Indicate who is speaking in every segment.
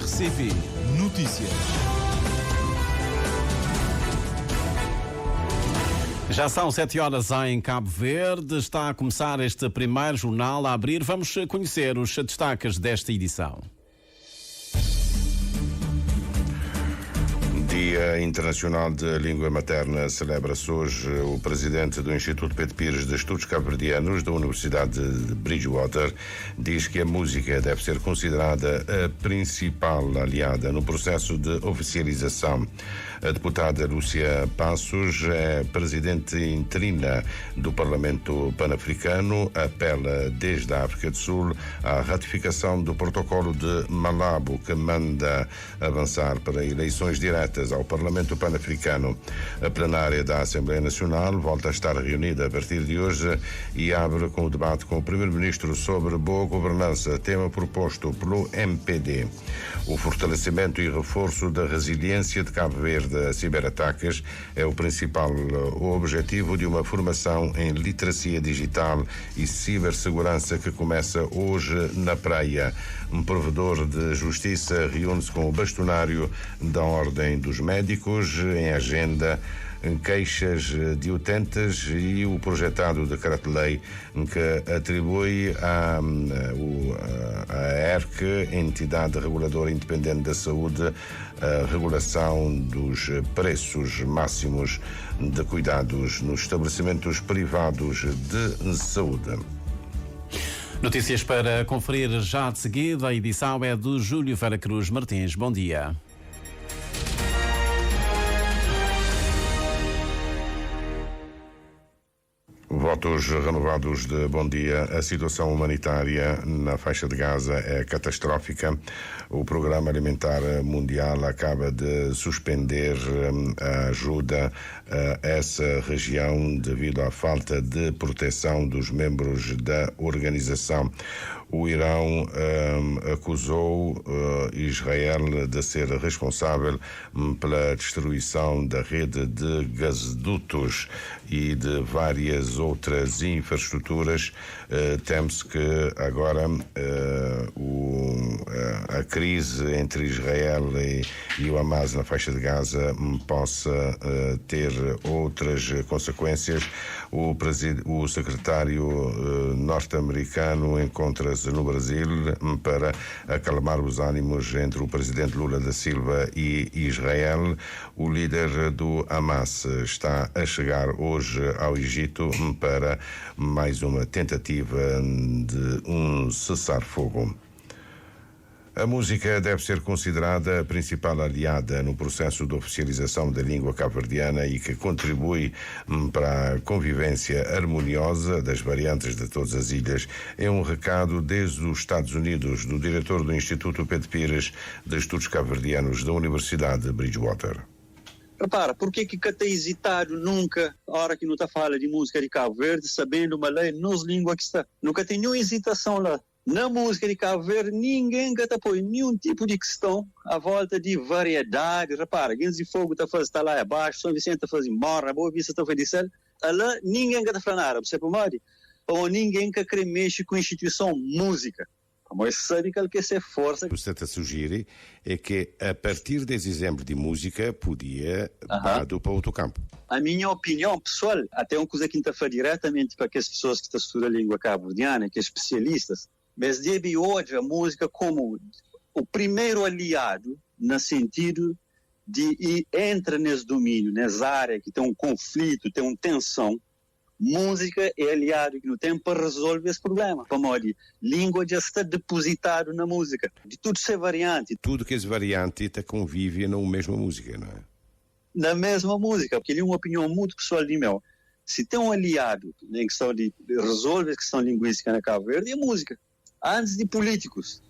Speaker 1: RCP Notícias. Já são 7 horas em Cabo Verde. Está a começar este primeiro jornal a abrir. Vamos conhecer os destaques desta edição.
Speaker 2: Dia Internacional da Língua Materna celebra-se hoje. O presidente do Instituto Pedro Pires de Estudos Cabo-Verdianos da Universidade de Bridgewater diz que a música deve ser considerada a principal aliada no processo de oficialização. A deputada Lúcia Passos é presidente interina do Parlamento Pan-Africano, apela desde a África do Sul à ratificação do protocolo de Malabo, que manda avançar para eleições diretas ao Parlamento Pan-Africano. A plenária da Assembleia Nacional volta a estar reunida a partir de hoje e abre com o debate com o Primeiro-Ministro sobre boa governança, tema proposto pelo MPD. O fortalecimento e reforço da resiliência de Cabo Verde a ciberataques é o principal objetivo de uma formação em literacia digital e cibersegurança que começa hoje na Praia. Um provedor de justiça reúne-se com o bastonário da Ordem dos Médicos em agenda queixas de utentes e o projetado decreto-lei que atribui à ERC, entidade reguladora independente da saúde, a regulação dos preços máximos de cuidados nos estabelecimentos privados de saúde.
Speaker 1: Notícias para conferir já de seguida. A edição é do Júlio Vera Cruz Martins. Bom dia.
Speaker 2: Votos renovados de bom dia. A situação humanitária na faixa de Gaza é catastrófica. O Programa Alimentar Mundial acaba de suspender a ajuda a essa região devido à falta de proteção dos membros da organização. O Irão acusou Israel de ser responsável pela destruição da rede de gasodutos e de várias outras infraestruturas. Teme-se que agora a crise entre Israel e o Hamas na faixa de Gaza possa ter outras consequências. O secretário norte-americano encontra-se no Brasil para acalmar os ânimos entre o presidente Lula da Silva e Israel. O líder do Hamas está a chegar hoje ao Egito para mais uma tentativa de um cessar-fogo. A música deve ser considerada a principal aliada no processo de oficialização da língua cabo-verdiana e que contribui para a convivência harmoniosa das variantes de todas as ilhas. É um recado desde os Estados Unidos do diretor do Instituto Pedro Pires de Estudos Cabo-Verdianos da Universidade de Bridgewater.
Speaker 3: Repara, por que está hesitado nunca, a hora que não está falando de música de Cabo Verde, sabendo uma lei nos línguas que está? Nunca tem nenhuma hesitação lá. Na música de Cabo Verde, ninguém está põe nenhum tipo de questão à volta de variedade. Repara, Guinness de Fogo está lá abaixo, São Vicente está fazendo Morra, Boa Vista está fazendo Céu. Lá, ninguém está falando nada, você pode? Ou ninguém que quer mexer com a instituição música. Mas sabe que ele quer ser força.
Speaker 2: O que você está a sugerir é que, a partir desse exemplo de música, podia dar para outro campo.
Speaker 3: A minha opinião pessoal, até uma coisa que está a falar diretamente para as pessoas que estudam a língua cabo-verdiana, que são especialistas, mas deve hoje a música como o primeiro aliado no sentido de entra nesse domínio, nessa área que tem um conflito, tem uma tensão. Música é aliado que não tem para resolver esse problema. Como eu digo, língua já está depositado na música. De tudo ser variante.
Speaker 2: Tudo que é variante está convive na mesma música, não é?
Speaker 3: Na mesma música, porque ele é uma opinião muito pessoal de meu. Se tem um aliado em questão de resolver a questão linguística na Cabo Verde, é música. Antes de políticos.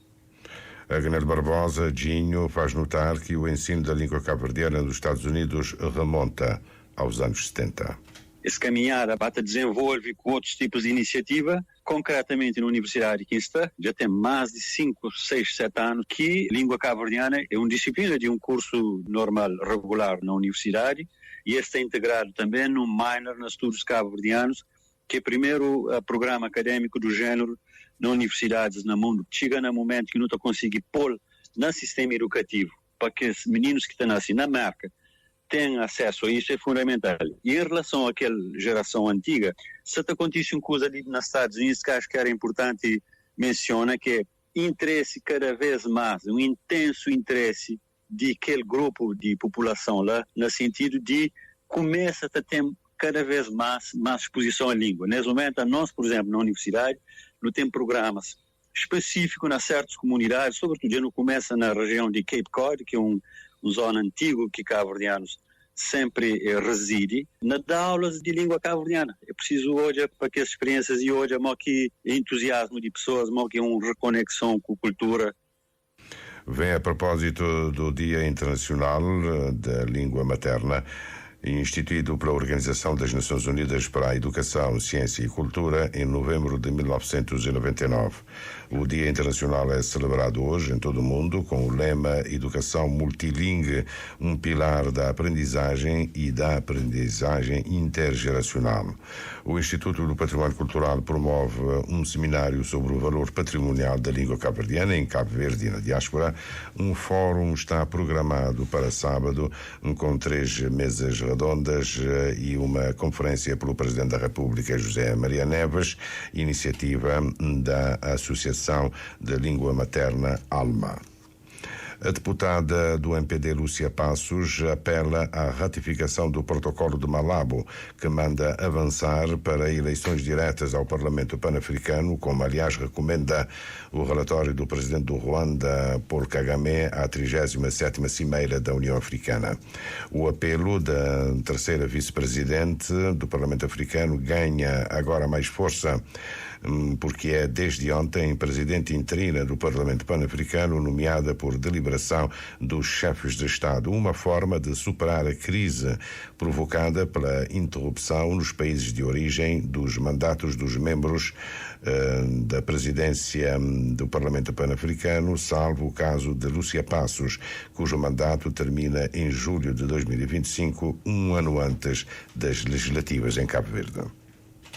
Speaker 2: Agnel Barbosa, Dinho, faz notar que o ensino da língua cabo-verdiana nos Estados Unidos remonta aos anos 70.
Speaker 3: Esse caminhar para desenvolver com outros tipos de iniciativa, concretamente na Universidade de Kinsta, já tem mais de 5, 6, 7 anos que língua cabo-verdiana é uma disciplina de um curso normal, regular na universidade, e este é integrado também no minor nos estudos cabo-verdianos, que é o primeiro programa académico do género na universidades no mundo. Chega no momento que não está conseguindo pôr no sistema educativo, para que os meninos que estão assim na marca tenham acesso a isso, é fundamental. E em relação àquela geração antiga, se acontece uma coisa ali nos Estados Unidos que acho que era importante mencionar, que é interesse cada vez mais, um intenso interesse de aquele grupo de população lá, no sentido de começa a ter cada vez mais exposição à língua. Nesse momento, nós, por exemplo, na universidade, não temos programas específicos nas certas comunidades, sobretudo já não começa na região de Cape Cod, que é uma zona antiga que cabo-verdianos sempre reside, na aulas de língua cabo-verdiana. É preciso hoje, para que as experiências de hoje, que entusiasmo de pessoas, que uma reconexão com a cultura.
Speaker 2: Vem a propósito do Dia Internacional da Língua Materna, instituído pela Organização das Nações Unidas para a Educação, Ciência e Cultura em novembro de 1999. O Dia Internacional é celebrado hoje em todo o mundo com o lema Educação Multilingue, um pilar da aprendizagem e da aprendizagem intergeracional. O Instituto do Património Cultural promove um seminário sobre o valor patrimonial da língua cabo-verdiana em Cabo Verde e na diáspora. Um fórum está programado para sábado com 3 mesas redondas e uma conferência pelo Presidente da República, José Maria Neves, iniciativa da Associação da Língua Materna ALMA. A deputada do MPD, Lúcia Passos, apela à ratificação do protocolo de Malabo, que manda avançar para eleições diretas ao Parlamento Pan-Africano, como aliás recomenda o relatório do presidente do Ruanda, Paul Kagame, à 37ª Cimeira da União Africana. O apelo da terceira vice-presidente do Parlamento Africano ganha agora mais força, porque é desde ontem presidente interina do Parlamento Pan-Africano, nomeada por deliberação dos chefes de Estado, uma forma de superar a crise provocada pela interrupção nos países de origem dos mandatos dos membros da presidência do Parlamento Pan-Africano, salvo o caso de Lúcia Passos, cujo mandato termina em julho de 2025, um ano antes das legislativas em Cabo Verde.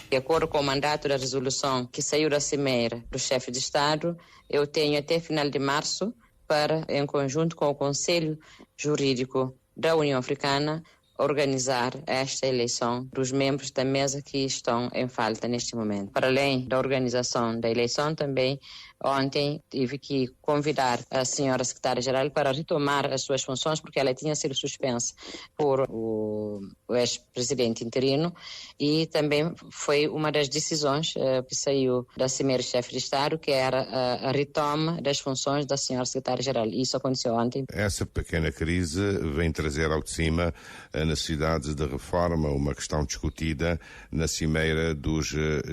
Speaker 4: De acordo com o mandato da resolução que saiu da Cimeira do chefe de Estado, eu tenho até final de março para, em conjunto com o Conselho Jurídico da União Africana, organizar esta eleição dos membros da mesa que estão em falta neste momento. Para além da organização da eleição, também ontem tive que convidar a senhora secretária-geral para retomar as suas funções, porque ela tinha sido suspensa por o ex-presidente interino, e também foi uma das decisões que saiu da Cimeira-Chefe de Estado, que era a retoma das funções da senhora secretária-geral. Isso aconteceu ontem.
Speaker 2: Essa pequena crise vem trazer ao de cima a necessidade de reforma, uma questão discutida na Cimeira dos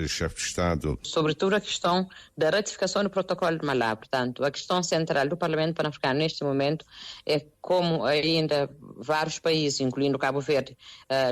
Speaker 2: chefes de Estado.
Speaker 4: Sobretudo a questão da ratificação do protocolo de Malabo. Portanto, a questão central do Parlamento Pan-Africano neste momento é como ainda vários países, incluindo Cabo Verde,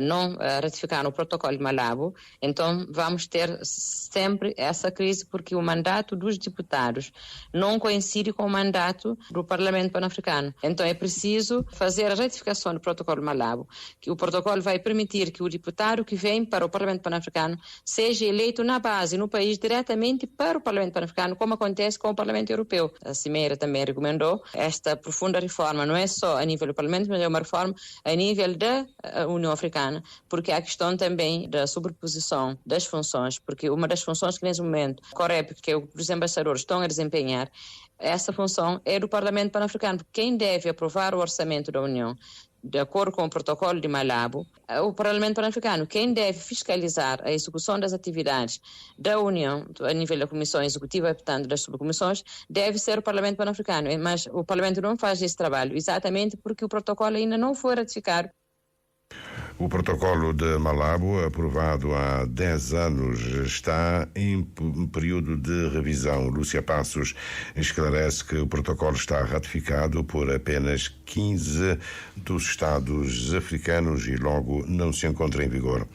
Speaker 4: não ratificaram o protocolo de Malabo. Então vamos ter sempre essa crise, porque o mandato dos deputados não coincide com o mandato do Parlamento Pan-Africano. Então é preciso fazer a ratificação do protocolo de Malabo, que o protocolo vai permitir que o deputado que vem para o Parlamento Pan-Africano seja eleito na base, no país, diretamente para o Parlamento Pan-Africano, como acontece com o Parlamento Europeu. A Cimeira também recomendou esta profunda reforma, não é só a nível do Parlamento, mas é uma reforma a nível da União Africana, porque há a questão também da sobreposição das funções, porque uma das funções que nesse momento a Corep, que é os embaixadores estão a desempenhar, essa função é do Parlamento Pan-Africano, porque quem deve aprovar o orçamento da União de acordo com o protocolo de Malabo, o Parlamento Pan-Africano, quem deve fiscalizar a execução das atividades da União, a nível da Comissão Executiva, portanto, das subcomissões, deve ser o Parlamento Pan-Africano. Mas o Parlamento não faz esse trabalho, exatamente porque o protocolo ainda não foi ratificado.
Speaker 2: O protocolo de Malabo, aprovado há 10 anos, está em período de revisão. Lúcia Passos esclarece que o protocolo está ratificado por apenas 15 dos Estados africanos e logo não se encontra em vigor.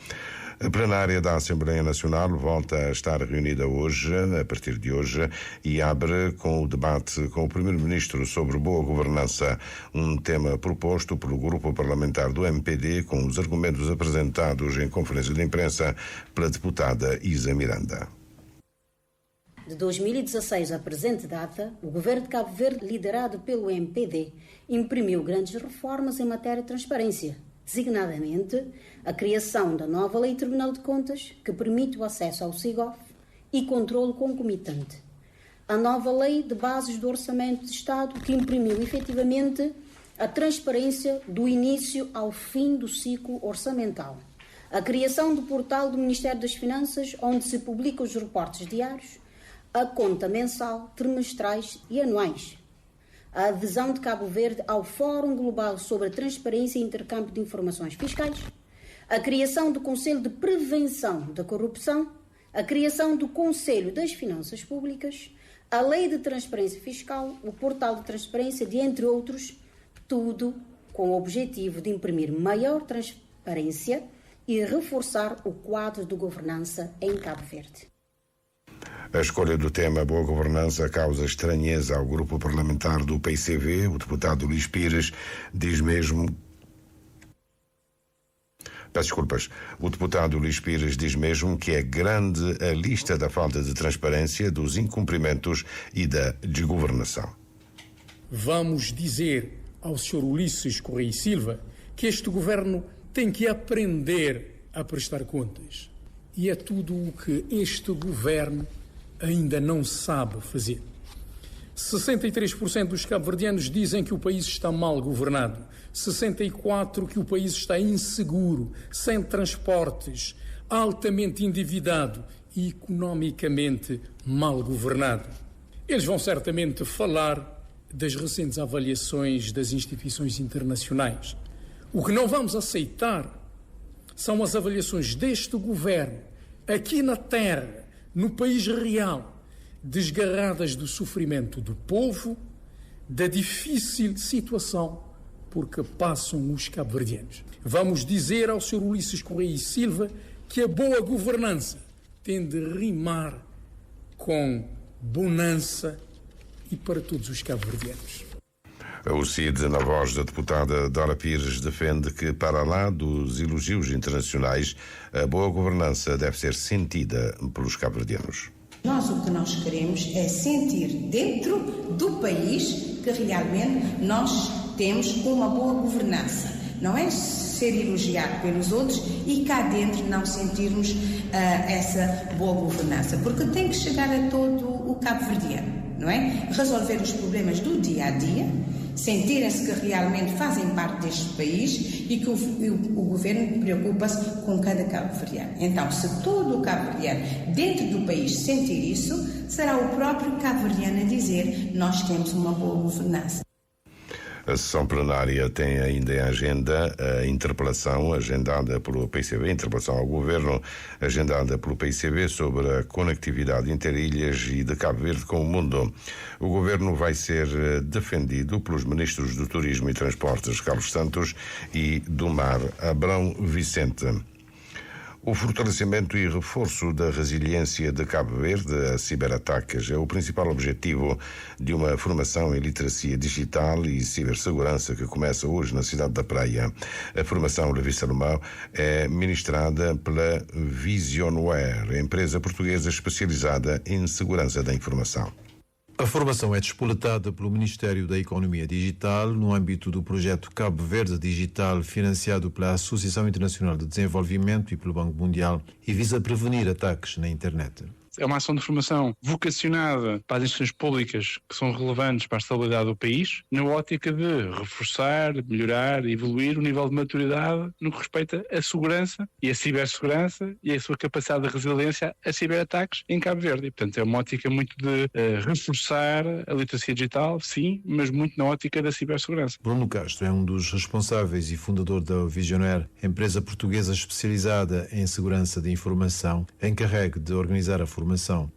Speaker 2: A plenária da Assembleia Nacional volta a estar reunida hoje, a partir de hoje, e abre com o debate com o Primeiro-Ministro sobre boa governança, um tema proposto pelo grupo parlamentar do MPD, com os argumentos apresentados em conferência de imprensa pela deputada Isa Miranda.
Speaker 5: De 2016 à presente data, o governo de Cabo Verde, liderado pelo MPD, imprimiu grandes reformas em matéria de transparência, designadamente a criação da nova Lei Tribunal de Contas, que permite o acesso ao SIGOF e controle concomitante. A nova Lei de Bases do Orçamento de Estado, que imprimiu efetivamente a transparência do início ao fim do ciclo orçamental. A criação do portal do Ministério das Finanças, onde se publicam os reportes diários, a conta mensal, trimestrais e anuais. A adesão de Cabo Verde ao Fórum Global sobre a Transparência e Intercâmbio de Informações Fiscais, a criação do Conselho de Prevenção da Corrupção, a criação do Conselho das Finanças Públicas, a Lei de Transparência Fiscal, o Portal de Transparência, de entre outros, tudo com o objetivo de imprimir maior transparência e reforçar o quadro de governança em Cabo Verde.
Speaker 2: A escolha do tema Boa Governança causa estranheza ao grupo parlamentar do PCV. O deputado Luís Pires diz mesmo... Peço desculpas. O deputado Luís Pires diz mesmo que é grande a lista da falta de transparência, dos incumprimentos e da desgovernação.
Speaker 6: Vamos dizer ao Sr. Ulisses Correia e Silva que este governo tem que aprender a prestar contas. E é tudo o que este governo ainda não sabe fazer. 63% dos cabo-verdianos dizem que o país está mal governado. 64% que o país está inseguro, sem transportes, altamente endividado e economicamente mal governado. Eles vão certamente falar das recentes avaliações das instituições internacionais. O que não vamos aceitar são as avaliações deste governo, aqui na terra, no país real, desgarradas do sofrimento do povo, da difícil situação por que passam os cabo-verdianos. Vamos dizer ao Sr. Ulisses Correia e Silva que a boa governança tem de rimar com bonança e para todos os cabo-verdianos.
Speaker 2: O CID, na voz da deputada Dora Pires, defende que, para lá dos elogios internacionais, a boa governança deve ser sentida pelos cabo-verdianos.
Speaker 7: O que nós queremos é sentir dentro do país que realmente nós temos uma boa governança. Não é ser elogiado pelos outros e cá dentro não sentirmos essa boa governança, porque tem que chegar a todo o cabo-verdiano, não é? Resolver os problemas do dia-a-dia, sentirem-se que realmente fazem parte deste país e que o governo preocupa-se com cada cabo-verdiano. Então, se todo o cabo-verdiano dentro do país sentir isso, será o próprio cabo-verdiano a dizer: nós temos uma boa governança.
Speaker 2: A sessão plenária tem ainda em agenda a interpelação agendada pelo PCV, interpelação ao Governo agendada pelo PCV sobre a conectividade interilhas e de Cabo Verde com o mundo. O Governo vai ser defendido pelos ministros do Turismo e Transportes, Carlos Santos, e do Mar, Abrão Vicente. O fortalecimento e reforço da resiliência de Cabo Verde a ciberataques é o principal objetivo de uma formação em literacia digital e cibersegurança que começa hoje na cidade da Praia. A formação Levi Salomão é ministrada pela Visionware, empresa portuguesa especializada em segurança da informação.
Speaker 8: A formação é despoletada pelo Ministério da Economia Digital no âmbito do projeto Cabo Verde Digital, financiado pela Associação Internacional de Desenvolvimento e pelo Banco Mundial, e visa prevenir ataques na internet.
Speaker 9: É uma ação de formação vocacionada para as instituições públicas que são relevantes para a estabilidade do país, na ótica de reforçar, melhorar e evoluir o nível de maturidade no que respeita à segurança e à cibersegurança e a sua capacidade de resiliência a ciberataques em Cabo Verde. E, portanto, é uma ótica muito de reforçar a literacia digital, sim, mas muito na ótica da cibersegurança.
Speaker 8: Bruno Castro é um dos responsáveis e fundador da Visionware, empresa portuguesa especializada em segurança de informação, encarregue de organizar a formação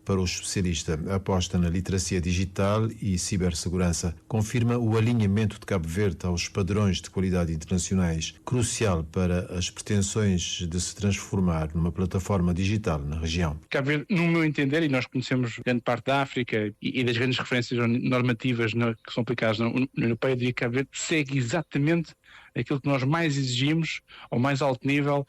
Speaker 8: para o especialista. Aposta na literacia digital e cibersegurança. Confirma o alinhamento de Cabo Verde aos padrões de qualidade internacionais, crucial para as pretensões de se transformar numa plataforma digital na região.
Speaker 9: Cabo Verde, no meu entender, e nós conhecemos grande parte da África e das grandes referências normativas que são aplicadas na União Europeia, eu diria que Cabo Verde segue exatamente aquilo que nós mais exigimos, ao mais alto nível,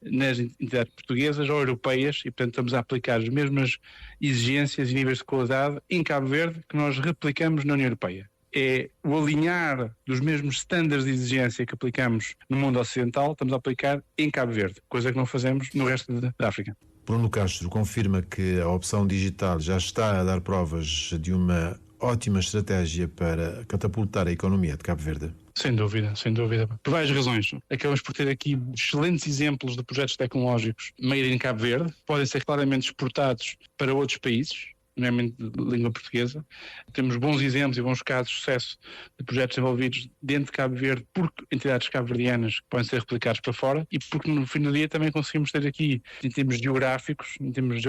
Speaker 9: nas entidades portuguesas ou europeias e, portanto, estamos a aplicar as mesmas exigências e níveis de qualidade em Cabo Verde que nós replicamos na União Europeia. É o alinhar dos mesmos estándares de exigência que aplicamos no mundo ocidental, estamos a aplicar em Cabo Verde, coisa que não fazemos no resto da África.
Speaker 8: Bruno Castro confirma que a opção digital já está a dar provas de uma ótima estratégia para catapultar a economia de Cabo Verde.
Speaker 9: Sem dúvida, sem dúvida. Por várias razões. Acabamos por ter aqui excelentes exemplos de projetos tecnológicos made in Cabo Verde, podem ser claramente exportados para outros países, nomeadamente de língua portuguesa. Temos bons exemplos e bons casos de sucesso de projetos desenvolvidos dentro de Cabo Verde por entidades cabo-verdianas que podem ser replicados para fora e porque no fim do dia também conseguimos ter aqui, em termos geográficos, em termos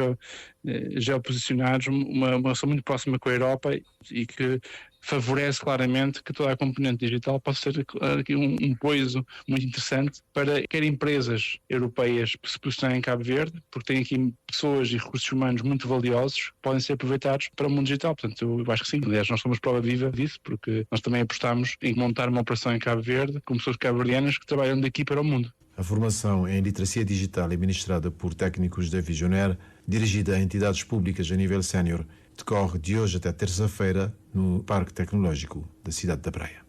Speaker 9: geoposicionados, uma relação muito próxima com a Europa e que favorece claramente que toda a componente digital possa ser aqui um peso muito interessante para quer empresas europeias se posicionarem em Cabo Verde, porque tem aqui pessoas e recursos humanos muito valiosos que podem ser aproveitados para o mundo digital. Portanto, eu acho que sim. Aliás, nós somos prova viva disso, porque nós também apostamos em montar uma operação em Cabo Verde com pessoas cabo-verdianas que trabalham daqui para o mundo.
Speaker 8: A formação em literacia digital é ministrada por técnicos da Visionaire, dirigida a entidades públicas a nível sénior, decorre de hoje até terça-feira no Parque Tecnológico da cidade da Praia.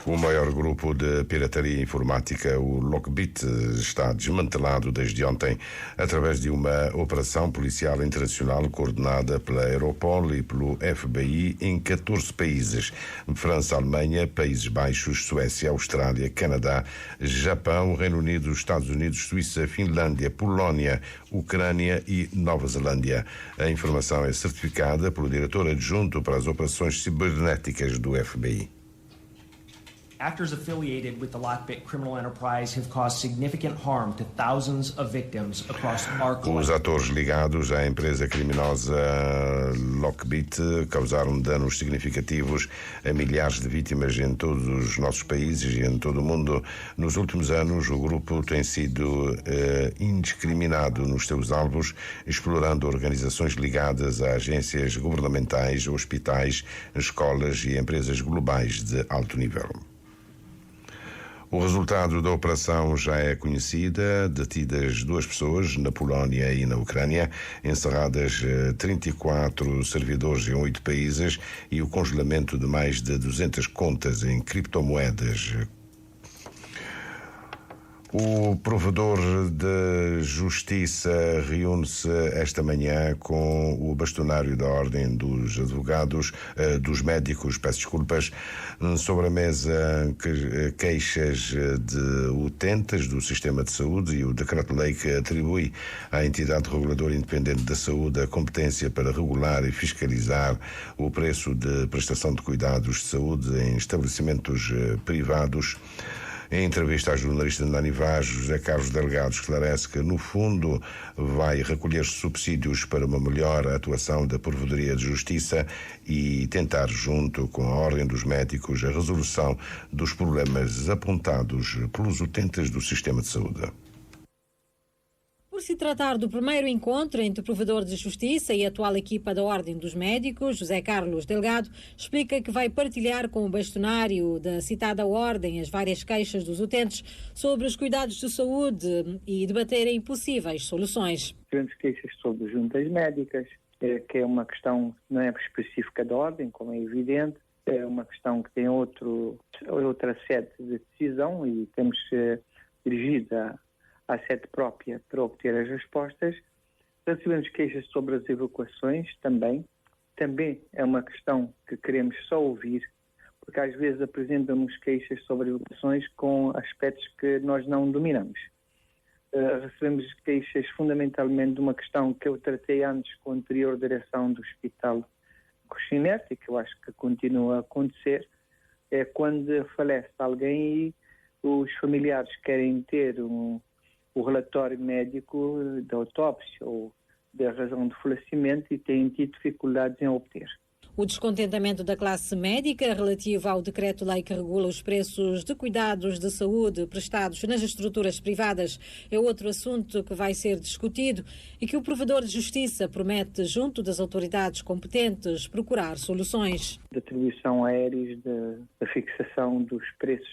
Speaker 2: O maior grupo de pirataria informática, o Lockbit, está desmantelado desde ontem através de uma operação policial internacional coordenada pela Europol e pelo FBI em 14 países: França, Alemanha, Países Baixos, Suécia, Austrália, Canadá, Japão, Reino Unido, Estados Unidos, Suíça, Finlândia, Polónia, Ucrânia e Nova Zelândia. A informação é certificada pelo diretor adjunto para as operações cibernéticas do FBI.
Speaker 10: Actors affiliated with the Lockbit criminal enterprise have caused significant harm to thousands of victims across our country.
Speaker 2: Os atores ligados à empresa criminosa Lockbit causaram danos significativos a milhares de vítimas em todos os nossos países e em todo o mundo. Nos últimos anos, o grupo tem sido indiscriminado nos seus alvos, explorando organizações ligadas a agências governamentais, hospitais, escolas e empresas globais de alto nível. O resultado da operação já é conhecida: detidas 2 pessoas na Polónia e na Ucrânia, encerradas 34 servidores em 8 países e o congelamento de mais de 200 contas em criptomoedas. O provedor de Justiça reúne-se esta manhã com o bastonário da Ordem dos Advogados, dos Médicos, peço desculpas, sobre a mesa queixas de utentes do sistema de saúde e o decreto-lei que atribui à entidade reguladora independente da saúde a competência para regular e fiscalizar o preço de prestação de cuidados de saúde em estabelecimentos privados. Em entrevista à jornalista Nani Vaz, José Carlos Delgado esclarece que, no fundo, vai recolher subsídios para uma melhor atuação da Provedoria de Justiça e tentar, junto com a Ordem dos Médicos, a resolução dos problemas apontados pelos utentes do sistema de saúde.
Speaker 11: Por se tratar do primeiro encontro entre o provedor de justiça e a atual equipa da Ordem dos Médicos, José Carlos Delgado explica que vai partilhar com o bastonário da citada Ordem as várias queixas dos utentes sobre os cuidados de saúde e debaterem possíveis soluções.
Speaker 12: Temos queixas sobre juntas médicas, que é uma questão não é específica da Ordem, como é evidente, é uma questão que tem outra sede de decisão e temos dirigido à sede própria para obter as respostas. Recebemos queixas sobre as evacuações também é uma questão que queremos só ouvir, porque às vezes apresentam-nos queixas sobre evacuações com aspectos que nós não dominamos. Recebemos queixas fundamentalmente de uma questão que eu tratei antes com a anterior direção do Hospital Cochinete e que eu acho que continua a acontecer, é quando falece alguém e os familiares querem ter o relatório médico da autópsia ou da razão do falecimento e têm tido dificuldades em obter.
Speaker 11: O descontentamento da classe médica relativo ao decreto-lei que regula os preços de cuidados de saúde prestados nas estruturas privadas é outro assunto que vai ser discutido e que o provedor de justiça promete, junto das autoridades competentes, procurar soluções.
Speaker 12: de atribuição aéreas da fixação dos preços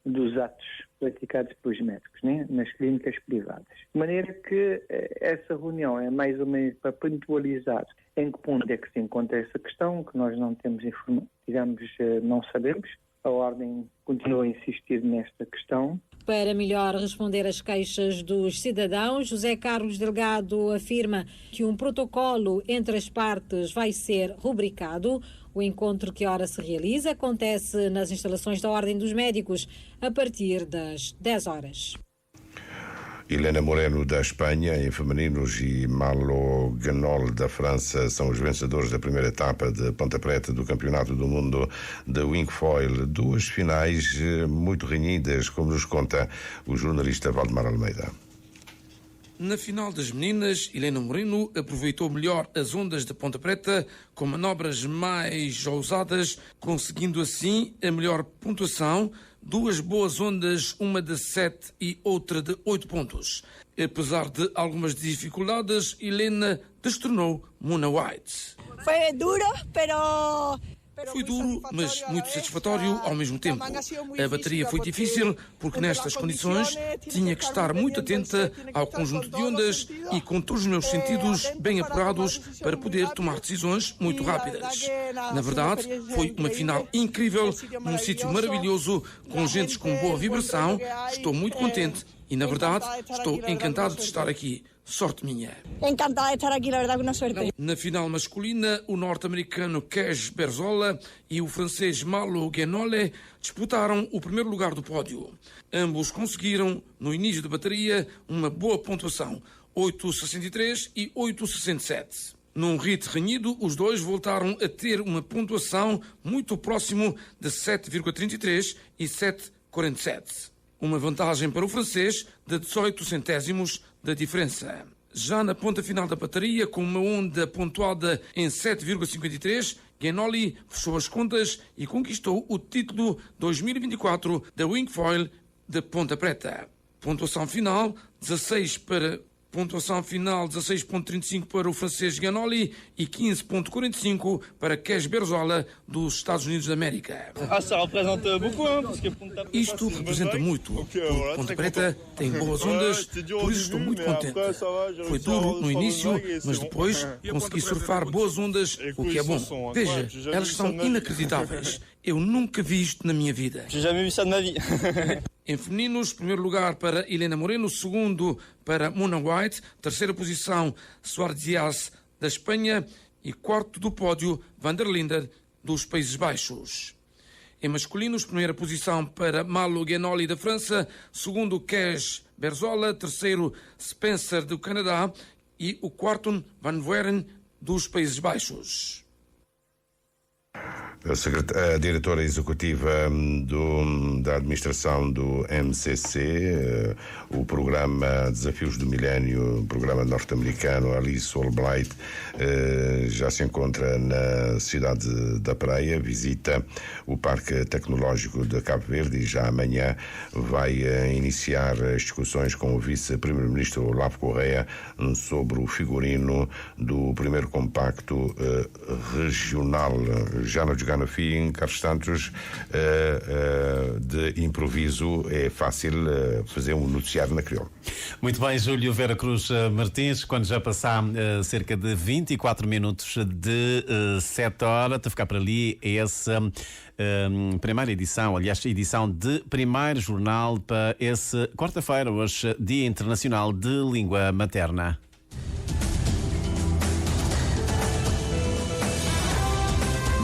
Speaker 12: dos atos praticados pelos médicos, né, nas clínicas privadas. De maneira que essa reunião é mais ou menos para pontualizar em que ponto é que se encontra essa questão, que nós não temos informação, não sabemos. A Ordem continua a insistir nesta questão.
Speaker 11: Para melhor responder às queixas dos cidadãos, José Carlos Delgado afirma que um protocolo entre as partes vai ser rubricado. O encontro que ora se realiza acontece nas instalações da Ordem dos Médicos a partir das 10 horas.
Speaker 2: Helena Moreno, da Espanha, em femininos, e Malo Ganol, da França, são os vencedores da primeira etapa de Ponta Preta do Campeonato do Mundo de Wingfoil. Duas finais muito renhidas, como nos conta o jornalista Valdemar Almeida.
Speaker 13: Na final das meninas, Helena Moreno aproveitou melhor as ondas de Ponta Preta, com manobras mais ousadas, conseguindo assim a melhor pontuação. Duas boas ondas, uma de 7 e outra de 8 pontos. Apesar de algumas dificuldades, Helena destronou Mona White.
Speaker 14: Foi duro,
Speaker 13: Foi duro, mas muito satisfatório ao mesmo tempo. A bateria foi difícil porque nestas condições tinha que estar muito atenta ao conjunto de ondas e com todos os meus sentidos bem apurados para poder tomar decisões muito rápidas. Na verdade, foi uma final incrível, num sítio maravilhoso, com gentes com boa vibração. Estou muito contente e, na verdade, estou encantado de estar aqui. Sorte minha.
Speaker 14: Encantada de estar aqui, la verdad, una suerte.
Speaker 13: Na final masculina, o norte-americano Kesh Berzola e o francês Malo Ganol disputaram o primeiro lugar do pódio. Ambos conseguiram, no início da bateria, uma boa pontuação, 8,63 e 8,67. Num hit renhido, os dois voltaram a ter uma pontuação muito próximo de 7,33 e 7,47. Uma vantagem para o francês de 18 centésimos da diferença. Já na ponta final da bateria, com uma onda pontuada em 7,53, Ganoli fechou as contas e conquistou o título 2024 da Wingfoil de Ponta Preta. Pontuação final 16,35 para o francês Ganoli e 15,45 para Kesh Berzola dos Estados Unidos da América. Isto representa muito, porque Ponta Preta tem boas ondas, por isso estou muito contente. Foi duro no início, mas depois consegui surfar boas ondas, o que é bom. Veja, elas são inacreditáveis. Eu nunca vi isto na minha vida. Em femininos, primeiro lugar para Helena Moreno, segundo para Mona White, terceira posição Suárez Dias, da Espanha, e quarto do pódio Van der Linden, dos Países Baixos. Em masculinos, primeira posição para Malo Ganoli, da França, segundo Kesh Berzola, terceiro Spencer, do Canadá, e o quarto Van Vueren, dos Países Baixos.
Speaker 2: A diretora executiva da administração do MCC, o programa Desafios do Milénio, programa norte-americano, Alice Albright, já se encontra na cidade da Praia, visita o Parque Tecnológico de Cabo Verde e já amanhã vai iniciar as discussões com o vice-primeiro-ministro Olavo Correia sobre o figurino do primeiro compacto regional. Já no fim, Carlos Santos, de improviso é fácil fazer um noticiário na crioula.
Speaker 1: Muito bem, Júlio Vera Cruz Martins, quando já passar cerca de 24 minutos de 7 horas, te ficar para ali essa primeira edição, aliás, edição de primeiro jornal para esse quarta-feira, hoje, Dia Internacional de Língua Materna.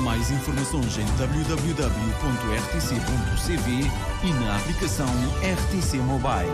Speaker 15: Mais informações em www.rtc.cv e na aplicação RTC Mobile.